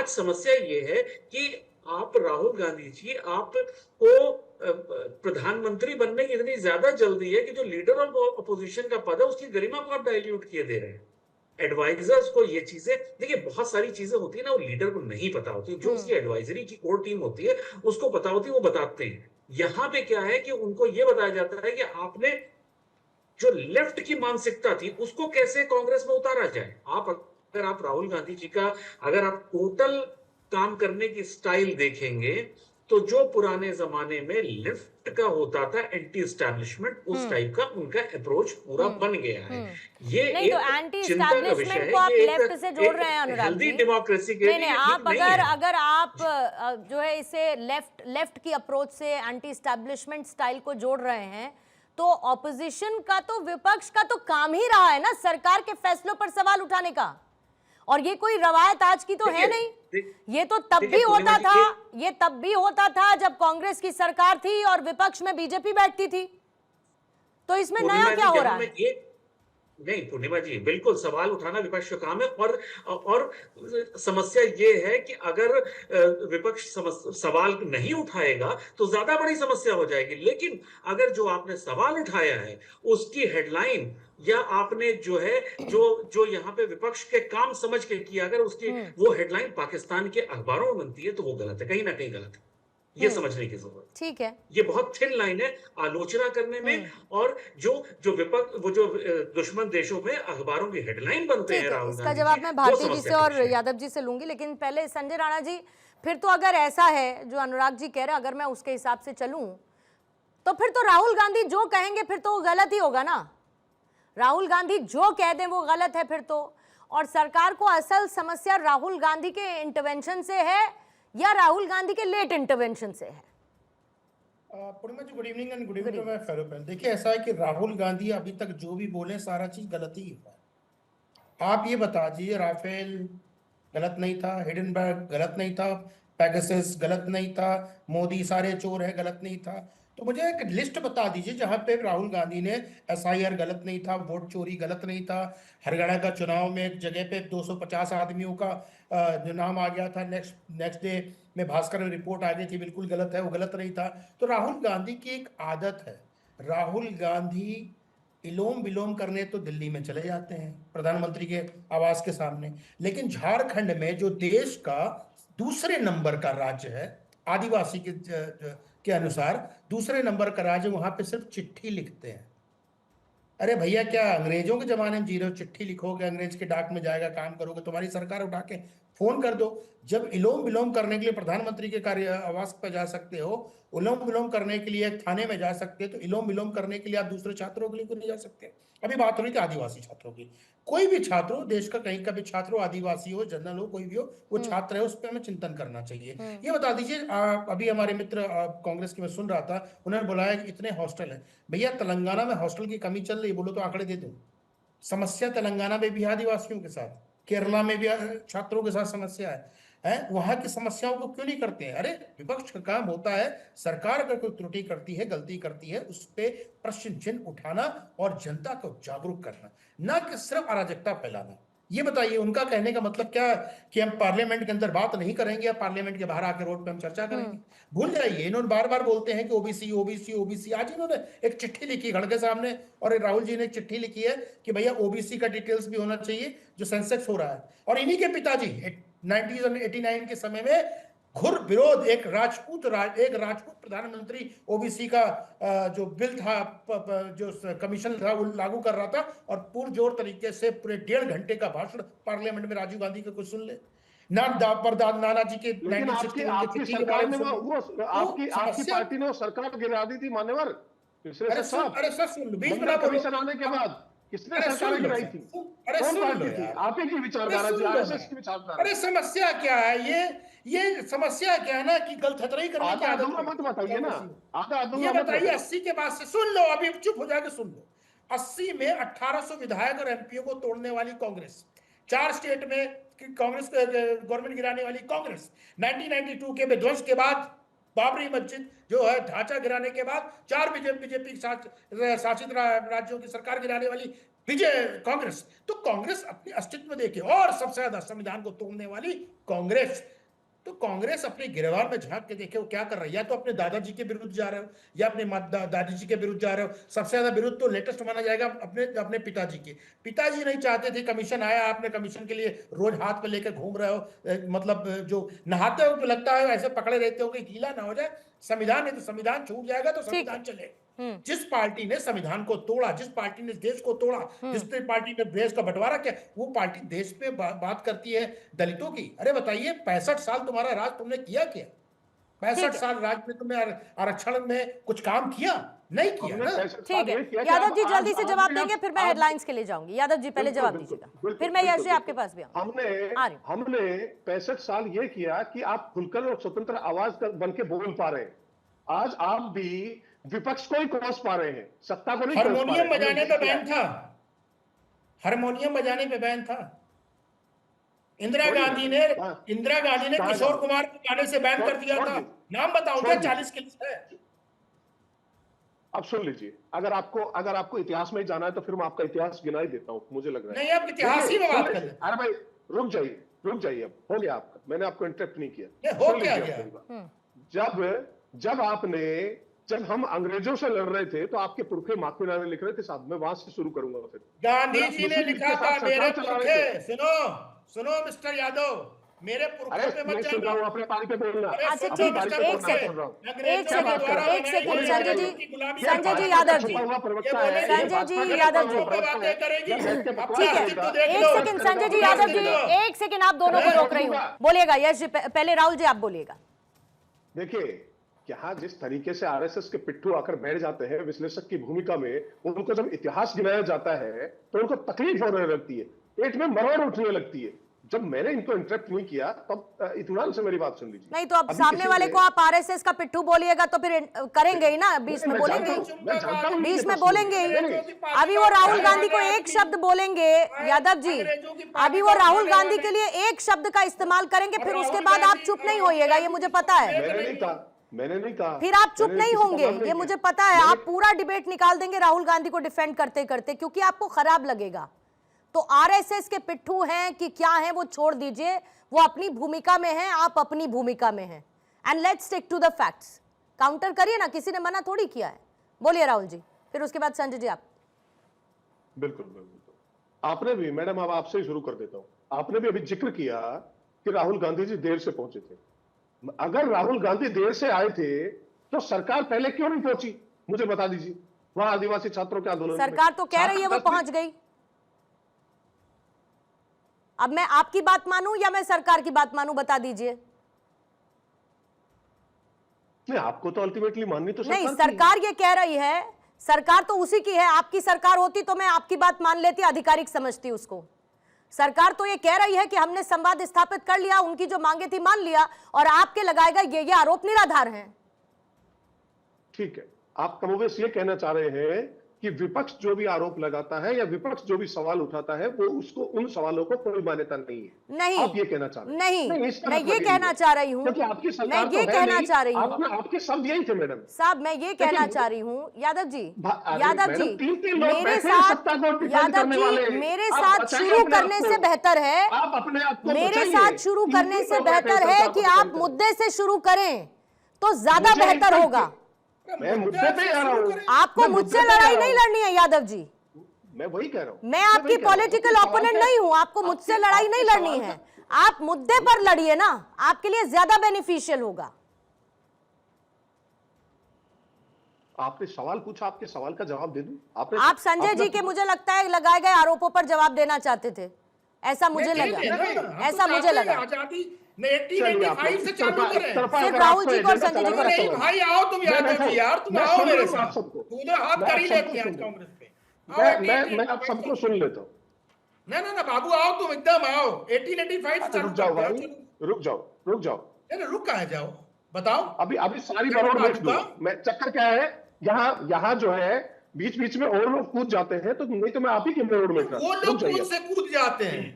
आज समस्या ये है कि आप राहुल गांधी जी आपको प्रधानमंत्री बनने की इतनी ज्यादा जल्दी है कि जो लीडर ऑफ अपोजिशन का पद है उसकी गरिमा को आप डाइल्यूट किए दे रहे हैं। एडवाइजर्स को ये चीजें, देखिए बहुत सारी चीजें होती है ना, वो लीडर को नहीं पता होती, जो उसकी एडवाइजरी की कोर टीम होती है उसको पता होती है, वो बताते हैं। यहां पे क्या है कि उनको ये बताया जाता है कि आपने जो लेफ्ट की मानसिकता थी उसको कैसे कांग्रेस में उतारा जाए। अगर आप राहुल गांधी जी का अगर आप टोटल काम करने की स्टाइल देखेंगे तो जो पुराने जमाने में लेफ्ट का होता था एंटी एस्टैब्लिशमेंट, उस टाइप का उनका अप्रोच पूरा बन गया है। ये नहीं, तो एक एंटी चिंता का विषय एस्टैब्लिशमेंट है। को आप ये लेफ्ट से जोड़ रहे हैं एक अनुराग हेल्दी जी। डेमोक्रेसी के नहीं लिए नहीं, ये ठीक आप नहीं है। अगर आप जो है इसे लेफ्ट की अप्रोच से एंटी एस्टैब्लिशमेंट स्टाइल को जोड़ रहे हैं, तो ऑपोजिशन का तो, विपक्ष का तो काम ही रहा है ना सरकार के फैसलों पर सवाल उठाने का। और ये कोई रवायत आज की तो है नहीं, ये तो तब भी होता था, ये तब भी होता था जब कांग्रेस की सरकार थी और विपक्ष में बीजेपी बैठती थी। तो इसमें नया क्या हो रहा है? नहीं पूर्णिमा जी, बिल्कुल सवाल उठाना विपक्ष का काम है। और समस्या ये है कि अगर विपक्ष सवाल नहीं उठाएगा तो ज्यादा बड़ी समस्या हो जाएगी। लेकिन अगर जो आपने सवाल उठाया है उसकी हेडलाइन, या आपने जो है जो जो यहाँ पे विपक्ष के काम समझ के किया, अगर उसकी वो हेडलाइन पाकिस्तान के अखबारों में बनती है तो वो गलत है, कहीं ना कहीं गलत है। ये समझने की जरूरत। ठीक है, ये बहुत थिन लाइन है आलोचना करने में, और जो जो विपक्ष, वो जो दुश्मन देशों में अखबारों की हेडलाइन बनते हैं राहुल इसका गांधी जवाब जी, मैं वो भारती जी से समस्या का और विषय है। यादव जी से लूंगी, लेकिन पहले संजय राणा जी, फिर तो अगर ऐसा है जो अनुराग जी कह रहे हैं, अगर मैं उसके हिसाब से चलूं तो फिर तो राहुल गांधी जो कहेंगे फिर तो वो गलत ही होगा ना। राहुल गांधी जो कह दें वो गलत है फिर तो। और सरकार को असल समस्या राहुल गांधी के इंटरवेंशन से है या राहुल गांधी के लेट इंटरवेंशन से है? Purnima ji, good evening and good evening to my fellow friend. देखिए, ऐसा है कि राहुल गांधी अभी तक जो भी बोले सारा चीज गलत ही हुआ है। आप ये बता दीजिए, राफेल गलत नहीं था, हिडनबर्ग गलत नहीं था, पैगासस गलत नहीं था, मोदी सारे चोर है गलत नहीं था। तो मुझे एक लिस्ट बता दीजिए जहां पे राहुल गांधी ने एसआईआर गलत नहीं था, वोट चोरी गलत नहीं था, हरियाणा का चुनाव में एक जगह पे 250 आदमियों का जो नाम आ गया था, नेक्स्ट डे में भास्कर में रिपोर्ट आ गई थी बिल्कुल गलत है, वो गलत नहीं था। तो राहुल गांधी की एक आदत है, राहुल गांधी इलोम विलोम करने तो दिल्ली में चले जाते हैं प्रधानमंत्री के आवास के सामने, लेकिन झारखंड में जो देश का दूसरे नंबर का राज्य है, आदिवासी के अनुसार दूसरे नंबर का राज्य, वहां पे सिर्फ चिट्ठी लिखते हैं। अरे भैया, क्या अंग्रेजों के जमाने में जी रहे हो? चिट्ठी लिखोगे, अंग्रेज के डाक में जाएगा, काम करोगे, तुम्हारी सरकार उठा के फोन कर दो। जब इलोम विलोम करने के लिए प्रधानमंत्री के कार्य आवास पर जा सकते हो, उलोम विलोम करने के लिए थाने में जा सकते हैं, तो इलोम विलोम करने के लिए आप दूसरे छात्रों के लिए क्यों नहीं जा सकते? अभी बात हो रही थी आदिवासी छात्रों की। कोई भी छात्र हो, देश का कहीं का भी छात्र हो, आदिवासी हो, जनरल हो, कोई भी हो, वो छात्र है, उस पर हमें चिंतन करना चाहिए। ये बता दीजिए, अभी हमारे मित्र कांग्रेस के, मैं सुन रहा था, उन्होंने बुलाया कि इतने हॉस्टल है। भैया, तेलंगाना में हॉस्टल की कमी चल रही, बोलो तो आंकड़े दे दो। समस्या तेलंगाना में भी आदिवासियों के साथ, केरला में भी छात्रों के साथ समस्या है वहां की समस्याओं को क्यों नहीं करते हैं? अरे, विपक्ष का काम होता है, सरकार अगर कोई त्रुटि करती है, गलती करती है, उस पर प्रश्न चिन्ह उठाना और जनता को जागरूक करना, ना कि सिर्फ अराजकता फैलाना। ये बताइए, उनका कहने का मतलब क्या, कि हम पार्लियामेंट के अंदर बात नहीं करेंगे या पार्लियामेंट के बाहर आकर रोड पे हम चर्चा करेंगे? भूल जाइए, इन्होंने बार बार बोलते हैं कि ओबीसी ओबीसी ओबीसी। आज इन्होंने एक चिट्ठी लिखी घर के सामने, और राहुल जी ने एक चिट्ठी लिखी है कि भैया ओबीसी का डिटेल्स भी होना चाहिए, जो सेंसेक्स हो रहा है। और इन्हीं के पिताजी 90s और 89 के समय में घुर विरोध, एक राजपूत प्रधानमंत्री ओबीसी का जो बिल था, जो कमीशन था, वो लागू कर रहा था, और पुरजोर तरीके से पूरे 1.5 घंटे का भाषण पार्लियामेंट में राजीव गांधी का कुछ सुन ले। नाना जी के 1961 आपकी सरकार ने वो आपकी पार्टी ने वो सरकार गिरा दी थी मान्यवर। अरे सुन लो, बीच में ना बोलो। कमीशन आने के बाद किसने सरकार गिराई थी? कौन पार्टी थी? आप ही की विचारधारा थी, आरएसएस की विचारधारा। अरे समस्या क्या है? ये समस्या क्या है ना, कि गलतफहमी करने की आदत मत बताइए ना, ये बताइए, 80 के बाद से सुन लो, अभी चुप हो जाके सुन लो। 80 में 1800 विधायक और एमपीओ को तोड़ने वाली कांग्रेस, 4 स्टेट में कांग्रेस गवर्नमेंट गिराने वाली कांग्रेस, 1992 के विध्वंस के बाद, बाबरी मस्जिद जो है ढांचा गिराने के बाद, 4 बीजेपी शासित राज्यों की सरकार गिराने वाली विजय कांग्रेस। तो कांग्रेस अपने अस्तित्व देखे, और सबसे ज्यादा संविधान को तोड़ने वाली कांग्रेस, तो कांग्रेस अपने गिरवार में झांक के देखे वो क्या कर रहा है। या तो अपने दादाजी के विरुद्ध जा रहे हो या अपने दादाजी के विरुद्ध जा रहे हो। सबसे ज्यादा विरुद्ध तो लेटेस्ट माना जाएगा अपने पिताजी के। पिताजी नहीं चाहते थे कमीशन आया, आपने कमीशन के लिए रोज हाथ पे लेकर घूम रहे हो। मतलब जो नहाते हो तो लगता है ऐसे पकड़े रहते हो कि गीला ना हो जाए। संविधान है तो संविधान छूट जाएगा तो संविधान चले। जिस पार्टी ने संविधान को तोड़ा, जिस पार्टी ने देश को तोड़ा, जिस पार्टी ने देश का बंटवारा किया, वो पार्टी देश पे बात करती है दलितों की। अरे बताइए 65 साल तुम्हारा राज तुमने किया क्या? 65 साल राज में तुमने आरक्षण में कुछ काम किया? नहीं किया ना। ठीक है यादव जी, जल्दी से जवाब देंगे फिर मैं हेडलाइंस के लिए जाऊंगी। यादव जी पहले जवाब दीजिएगा, फिर मैं यश आपके पास भी आऊंगी। हमने 65 साल ये किया कि आप खुलकर और स्वतंत्र आवाज बन के बोल पा रहे हैं। आज आप भी विपक्ष को ही कोस पा रहे हैं, सत्ता को नहीं। हारमोनियम बजाने पे बैन था, हारमोनियम बजाने पे बैन था। इंदिरा गांधी ने किशोर कुमार के गाने से बैन कर दिया था। नाम बताओ क्या 40 की लिस्ट है। अब सुन लीजिए, अगर आपको इतिहास में ही जाना है तो फिर मैं आपका इतिहास गिना ही देता हूं, मुझे लग रहा है। नहीं, आप इतिहास ही में बात कर रहे हैं। अरे भाई रुक जाइए, अब हो गया आपका, मैंने आपको इंटरप्ट नहीं किया। हो क्या गया? जब हम अंग्रेजों से लड़ रहे थे तो आपके पुरखे माखीनामे लिख रहे थे साहब। मैं वहां से शुरू करूंगा। फिर गांधी जी ने लिखा था मेरे पुरखे। सुनो मिस्टर यादव, मेरे पुरखे पे मत जाना। अपने पानी पे बोलना। अच्छा ठीक है, एक सेकंड संजय जी यादव जी, संजय जी यादव जी, ठीक है एक सेकंड संजय जी यादव जी, एक सेकंड आप दोनों को रोक रही हूँ। बोलिएगा यश जी, पहले राहुल जी आप बोलिएगा। देखिए यहाँ जिस तरीके से आरएसएस के पिट्ठू आकर बैठ जाते हैं विश्लेषक की भूमिका में, उनको जब इतिहास गिनाया जाता है तो उनको तकलीफ होने लगती है, पेट में मरोड़ उठने लगती है। जब मैंने इनको इंटरप्ट नहीं किया तब इत्मीनान से मेरी बात सुन लीजिए। नहीं तो अब सामने वाले को आप आरएसएस का पिट्ठू बोलिएगा तो फिर करेंगे ही ना, बीच में बोलेंगे ही। अभी वो राहुल गांधी को एक शब्द बोलेंगे यादव जी, अभी वो राहुल गांधी के लिए एक शब्द का इस्तेमाल करेंगे, फिर उसके बाद आप चुप नहीं होइएगा, ये मुझे पता है। मैंने नहीं कहा फिर आप चुप नहीं होंगे, ये मुझे पता है। आप पूरा डिबेट निकाल देंगे राहुल गांधी को डिफेंड करते करते, क्योंकि आपको खराब लगेगा। तो आरएसएस के पिट्ठू हैं कि क्या हैं वो छोड़ दीजिए, वो अपनी भूमिका में हैं, आप अपनी भूमिका में हैं। And let's stick to the facts. Counter करिए ना, किसी ने मना थोड़ी किया है। बोलिए राहुल जी, फिर उसके बाद संजय जी आप। बिल्कुल आपने भी, मैडम अब आपसे ही शुरू कर देता हूं। आपने भी अभी जिक्र किया कि राहुल गांधी जी देर से पहुंचे थे। अगर राहुल गांधी देर से आए थे तो सरकार पहले क्यों नहीं पहुंची, मुझे बता दीजिए। वहां आदिवासी छात्रों के आंदोलन सरकार तो कह रही है वो पहुंच गई। अब मैं आपकी बात मानूं या मैं सरकार की बात मानूं, बता दीजिए। नहीं, आपको तो अल्टीमेटली माननी तो नहीं, सरकार ये कह रही है, सरकार तो उसी की है। आपकी सरकार होती तो मैं आपकी बात मान लेती, आधिकारिक समझती उसको। सरकार तो ये कह रही है कि हमने संवाद स्थापित कर लिया, उनकी जो मांगे थी मान लिया, और आपके लगाए गए ये आरोप निराधार हैं। ठीक है, आप कमोबेश ये कहना चाह रहे हैं कि विपक्ष जो भी आरोप लगाता है या विपक्ष जो भी सवाल उठाता है वो उसको, उन सवालों को कोई मान्यता नहीं है। नहीं, आप ये कहना चाह रहे हैं? नहीं, मैं ये कहना चाह रही हूँ, मैं ये कहना चाह रही हूँ, आपके शब्द यही थे मैडम साहब, मैं ये कहना चाह रही हूँ यादव जी, मेरे साथ, यादव जी मेरे साथ शुरू करने से बेहतर है, मेरे साथ शुरू करने से बेहतर है कि आप मुद्दे से शुरू करें तो ज्यादा बेहतर होगा। मैं मुद्दे पे आ रहा हूं। आपको मुझसे लड़ाई नहीं लड़नी है यादव जी, मैं वही कह रहा हूं। मैं आपकी पॉलिटिकल ओपोनेंट नहीं हूं, आपको मुझसे लड़ाई नहीं लड़नी है। आप मुद्दे पर लड़िए ना, आपके लिए ज्यादा बेनिफिशियल होगा। आपने सवाल पूछा, आपके सवाल का जवाब दे दूं। आप संजय जी के मुझे लगता है लगाए गए आरोपों पर जवाब देना चाहते थे, ऐसा मुझे लगा, ऐसा मुझे लगा। से चालू करें। सिर्फ राहुल जी को और संजय जी को नहीं भाई, आओ तुम यादव जी, यार तुम आओ मेरे साथ, खुद हाथ कर ही लेते हैं कांग्रेस पे। मैं आप सबको सुन लेता हूँ। ना बाबू आओ, तुम एकदम आओ। 1885 से रुक जाओ भाई, रुक जाओ। रुक कहाँ जाओ, बताओ। अभी सारी बरोड़ देख लो। मैं चक्कर क्या है, यहाँ जो है बीच बीच में और लोग कूद जाते हैं, तो नहीं तो मैं आप ही के बरोड़ में वो लोग खुद से कूद जाते हैं।